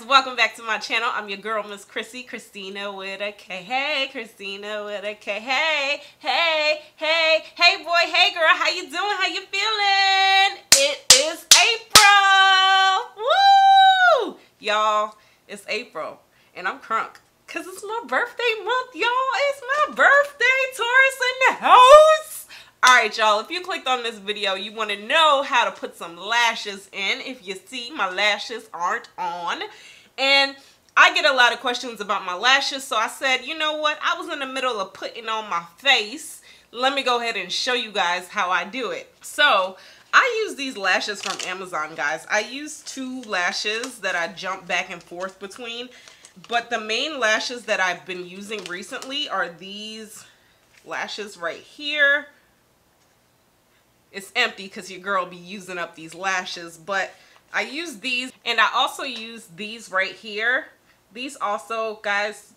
welcome back to my channel. I'm your girl, Miss Chrissy, Christina with a K. Hey, Christina with a K. Hey, hey, hey, hey boy, hey girl, how you doing? How you feeling? It is April. Woo! Y'all, it's April, and I'm crunk, because it's my birthday month, y'all. It's my birthday, Taurus in the house. Alright y'all, if you clicked on this video, you want to know how to put some lashes in. If you see, my lashes aren't on. And I get a lot of questions about my lashes, so I said, you know what? I was in the middle of putting on my face. Let me go ahead and show you guys how I do it. So, I use these lashes from Amazon, guys. I use two lashes that I jump back and forth between. But the main lashes that I've been using recently are these lashes right here. It's empty because your girl be using up these lashes, but I use these, and I also use these right here. These also, guys,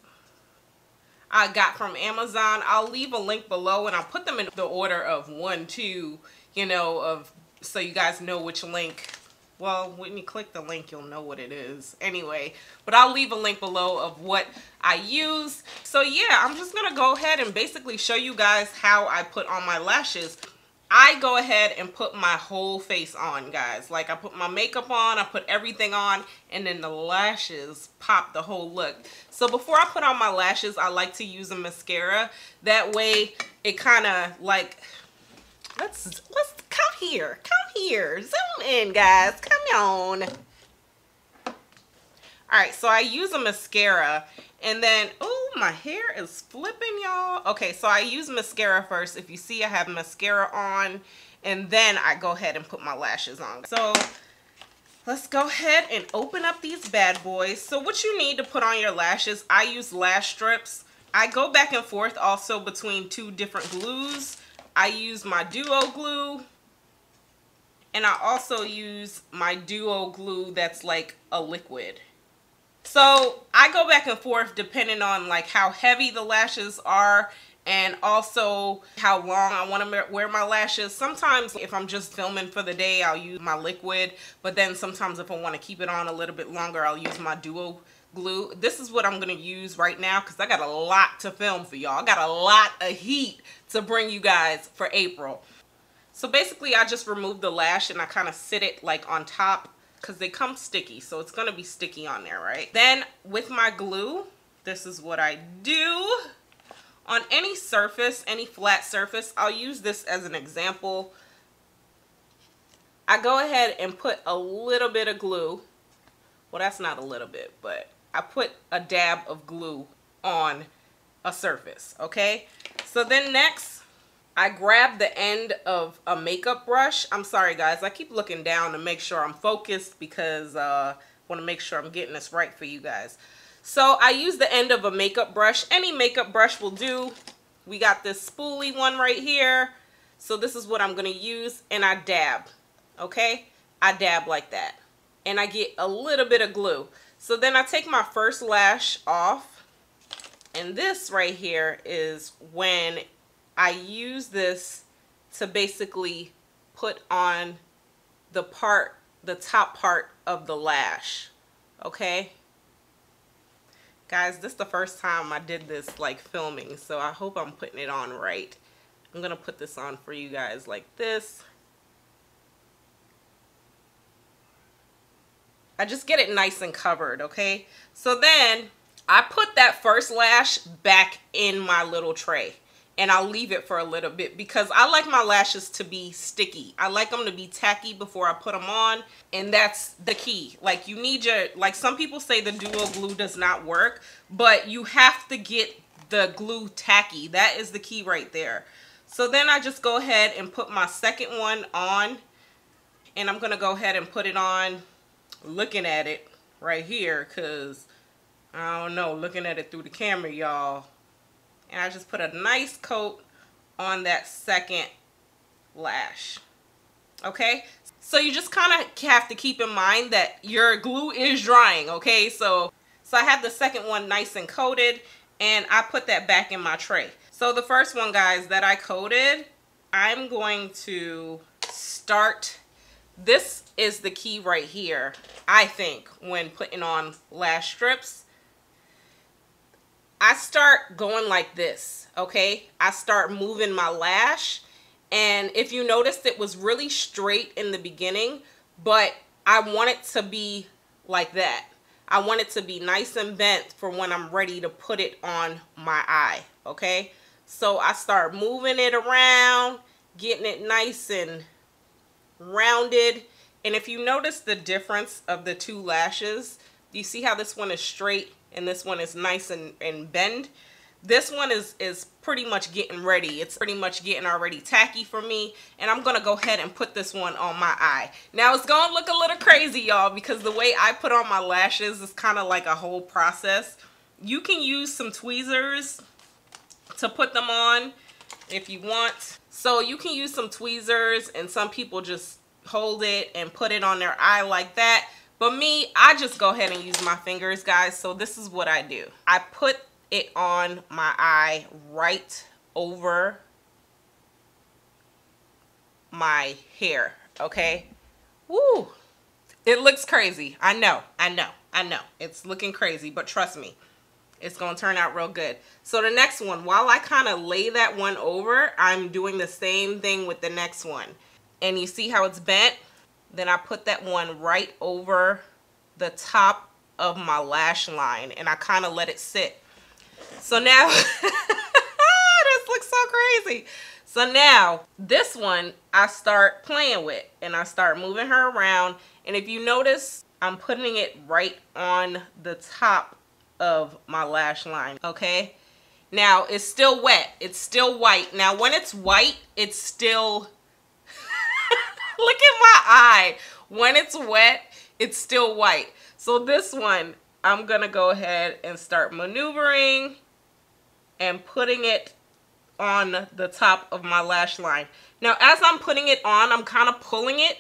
I got from Amazon. I'll leave a link below, and I'll put them in the order of 1, 2, you know, so you guys know which link. Well, when you click the link, you'll know what it is anyway. But I'll leave a link below of what I use. So yeah, I'm just gonna go ahead and basically show you guys how I put on my lashes. I go ahead and put my whole face on, guys. Like, I put my makeup on, I put everything on, and then the lashes pop the whole look. So before I put on my lashes, I like to use a mascara. That way, it kind of like, let's come here, zoom in, guys, come on. Alright, so I use a mascara, and then, oh, my hair is flipping, y'all. Okay, so I use mascara first. If you see, I have mascara on, and then I go ahead and put my lashes on. So, let's go ahead and open up these bad boys. So, what you need to put on your lashes, I use lash strips. I go back and forth also between two different glues. I use my duo glue, and I also use my duo glue that's like a liquid. So I go back and forth depending on like how heavy the lashes are and also how long I want to wear my lashes. Sometimes if I'm just filming for the day, I'll use my liquid, but then sometimes if I want to keep it on a little bit longer, I'll use my duo glue. This is what I'm going to use right now because I got a lot to film for y'all. I got a lot of heat to bring you guys for April. So basically I just remove the lash and I kind of sit it like on top, because they come sticky, so it's going to be sticky on there, right? Then with my glue, this is what I do. On any surface, any flat surface, I'll use this as an example. I go ahead and put a little bit of glue. Well, that's not a little bit, but I put a dab of glue on a surface, okay? So then next, I grab the end of a makeup brush. I'm sorry guys, I keep looking down to make sure I'm focused because I want to make sure I'm getting this right for you guys. So I use the end of a makeup brush. Any makeup brush will do. We got this spoolie one right here. So this is what I'm going to use, and I dab, okay? I dab like that. And I get a little bit of glue. So then I take my first lash off, and this right here is when I use this to basically put on the top part of the lash, okay? Guys, this is the first time I did this like filming, so I hope I'm putting it on right. I'm going to put this on for you guys like this. I just get it nice and covered, okay? So then I put that first lash back in my little tray. And I'll leave it for a little bit because I like my lashes to be sticky. I like them to be tacky before I put them on. And that's the key. Like, you need your, like, some people say the duo glue does not work, but you have to get the glue tacky. That is the key right there. So then I just go ahead and put my second one on. And I'm going to go ahead and put it on looking at it right here because, I don't know, looking at it through the camera, y'all. And I just put a nice coat on that second lash. Okay? So you just kind of have to keep in mind that your glue is drying, okay? So I have the second one nice and coated, and I put that back in my tray. So the first one, guys, that I coated, I'm going to start this is the key right here, I think, when putting on lash strips. I start going like this, okay? I start moving my lash, and if you noticed, it was really straight in the beginning, but I want it to be like that. I want it to be nice and bent for when I'm ready to put it on my eye, okay? So I start moving it around, getting it nice and rounded. And if you notice the difference of the two lashes, you see how this one is straight and this one is nice and bend? This one is pretty much getting ready. It's pretty much getting already tacky for me, and I'm gonna go ahead and put this one on my eye. Now it's gonna look a little crazy, y'all, because the way I put on my lashes is kind of like a whole process. You can use some tweezers to put them on if you want. So you can use some tweezers, and some people just hold it and put it on their eye like that. But me, I just go ahead and use my fingers, guys. So this is what I do. I put it on my eye right over my hair, okay? Woo! It looks crazy. I know. It's looking crazy, but trust me, it's gonna turn out real good. So the next one, while I kind of lay that one over, I'm doing the same thing with the next one. And you see how it's bent? Then I put that one right over the top of my lash line, and I kind of let it sit. So now, this looks so crazy. So now, this one I start playing with, and I start moving her around. And if you notice, I'm putting it right on the top of my lash line, okay? Now, it's still wet. It's still white. Now, when it's white, it's still... Look at my eye. When it's wet, it's still white. So this one, I'm going to go ahead and start maneuvering and putting it on the top of my lash line. Now, as I'm putting it on, I'm kind of pulling it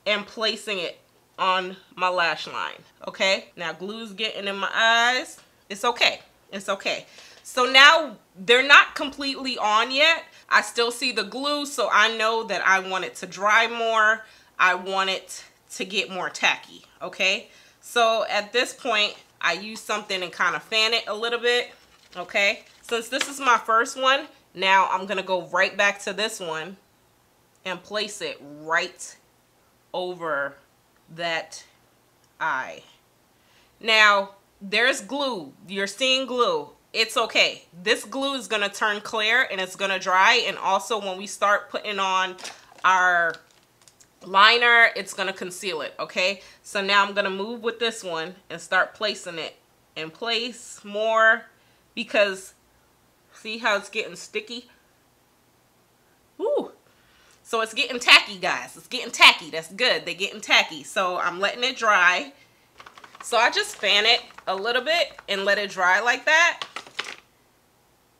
and placing it on my lash line. Okay? Now, glue's getting in my eyes. It's okay. It's okay. So now they're not completely on yet. I still see the glue, so I know that I want it to dry more. I want it to get more tacky, okay? So at this point, I use something and kind of fan it a little bit, okay? Since this is my first one, now I'm gonna go right back to this one and place it right over that eye. Now, there's glue. You're seeing glue. It's okay. This glue is going to turn clear and it's going to dry. And also when we start putting on our liner, it's going to conceal it. Okay. So now I'm going to move with this one and start placing it in place more, because see how it's getting sticky? Woo. So it's getting tacky, guys. It's getting tacky. That's good. They're getting tacky. So I'm letting it dry. So I just fan it a little bit and let it dry like that.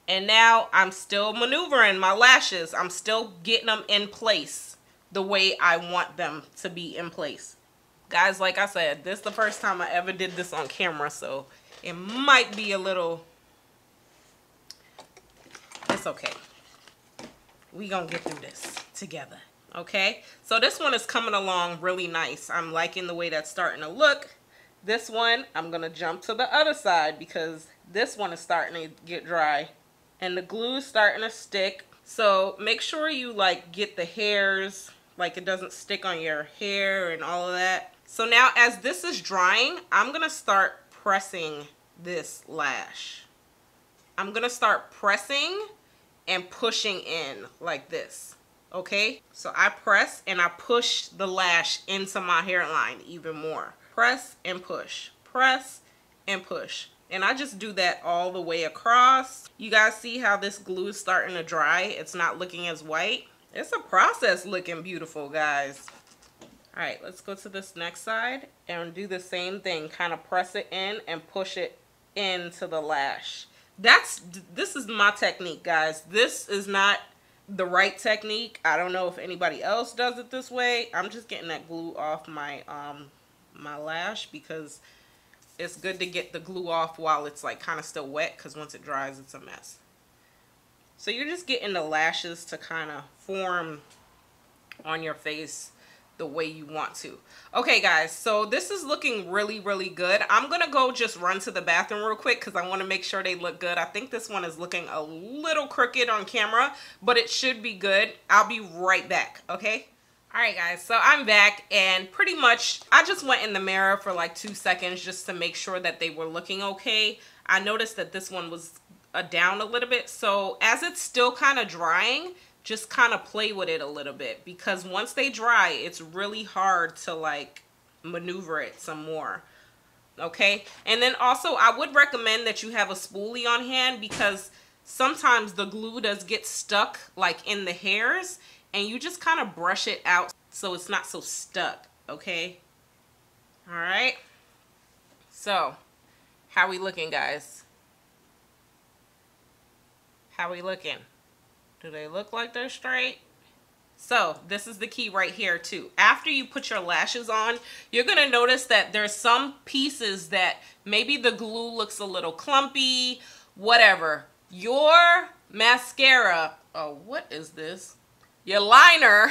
And now I'm still maneuvering my lashes. I'm still getting them in place the way I want them to be in place. Guys, like I said, this is the first time I ever did this on camera, so it might be a little... It's okay. We gonna get through this together, okay? So this one is coming along really nice. I'm liking the way that's starting to look. This one, I'm gonna jump to the other side because this one is starting to get dry. And the glue is starting to stick. So make sure you like get the hairs, like it doesn't stick on your hair and all of that. So now as this is drying, I'm gonna start pressing this lash. I'm gonna start pressing and pushing in like this, okay? So I press and I push the lash into my hairline even more. Press and push, press and push. And I just do that all the way across. You guys see how this glue is starting to dry? It's not looking as white. It's a process looking beautiful, guys. All right, let's go to this next side and do the same thing. Kind of press it in and push it into the lash. This is my technique, guys. This is not the right technique. I don't know if anybody else does it this way. I'm just getting that glue off my my lash because it's good to get the glue off while it's like kind of still wet, because once it dries, it's a mess. So you're just getting the lashes to kind of form on your face the way you want to. Okay guys, so this is looking really, really good. I'm gonna go just run to the bathroom real quick because I want to make sure they look good. I think this one is looking a little crooked on camera, but it should be good. I'll be right back, okay? Alright guys, so I'm back, and pretty much I just went in the mirror for like 2 seconds just to make sure that they were looking okay. I noticed that this one was down a little bit, so as it's still kind of drying, just kind of play with it a little bit, because once they dry, it's really hard to like maneuver it some more. Okay, and then also I would recommend that you have a spoolie on hand, because sometimes the glue does get stuck like in the hairs, and you just kind of brush it out so it's not so stuck. Okay, all right, so how we looking, guys? How we looking? Do they look like they're straight? So this is the key right here too. After you put your lashes on, you're gonna notice that there's some pieces that maybe the glue looks a little clumpy, whatever. Your mascara, oh, what is this? Your liner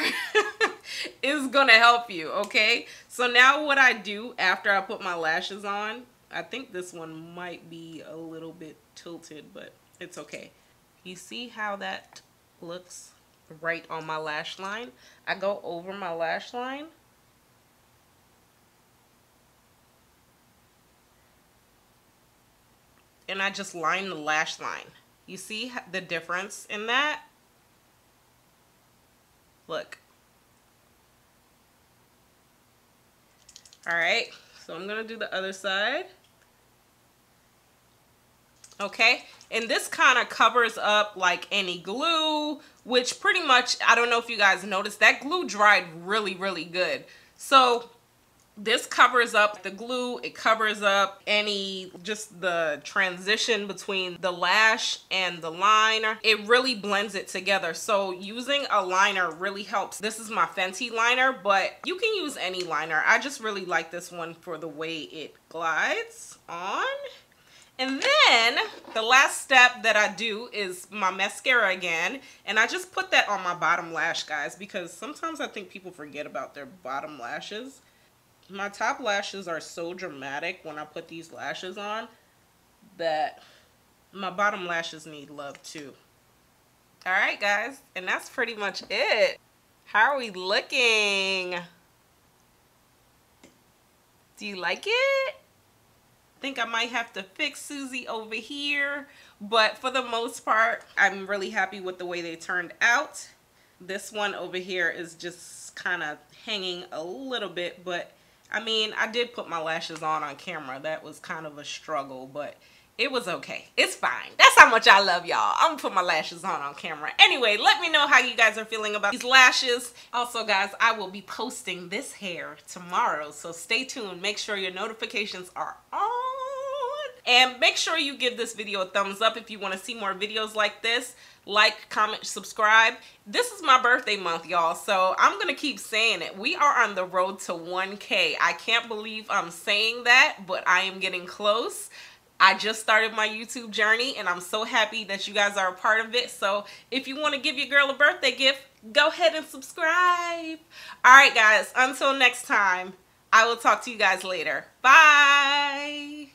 is gonna help you, okay? So now what I do after I put my lashes on, I think this one might be a little bit tilted, but it's okay. You see how that looks right on my lash line? I go over my lash line and I just line the lash line. You see the difference in that? Look. All right, so I'm gonna do the other side. Okay, and this kind of covers up like any glue, which pretty much, I don't know if you guys noticed, that glue dried really, really good. So this covers up the glue, it covers up any, just the transition between the lash and the liner. It really blends it together. So using a liner really helps. This is my Fenty liner, but you can use any liner. I just really like this one for the way it glides on. And then the last step that I do is my mascara again, and I just put that on my bottom lash, guys, because sometimes I think people forget about their bottom lashes. My top lashes are so dramatic when I put these lashes on that my bottom lashes need love too. All right, guys, and that's pretty much it. How are we looking? Do you like it? Think I might have to fix Susie over here, but for the most part, I'm really happy with the way they turned out. This one over here is just kind of hanging a little bit, but I mean, I did put my lashes on camera. That was kind of a struggle, but it was okay. It's fine. That's how much I love y'all. I'm gonna put my lashes on camera. Anyway, let me know how you guys are feeling about these lashes. Also, guys, I will be posting this hair tomorrow, so stay tuned. Make sure your notifications are on. And make sure you give this video a thumbs up if you want to see more videos like this. Like, comment, subscribe. This is my birthday month, y'all, so I'm going to keep saying it. We are on the road to 1K. I can't believe I'm saying that, but I am getting close. I just started my YouTube journey, and I'm so happy that you guys are a part of it. So if you want to give your girl a birthday gift, go ahead and subscribe. All right, guys, until next time, I will talk to you guys later. Bye.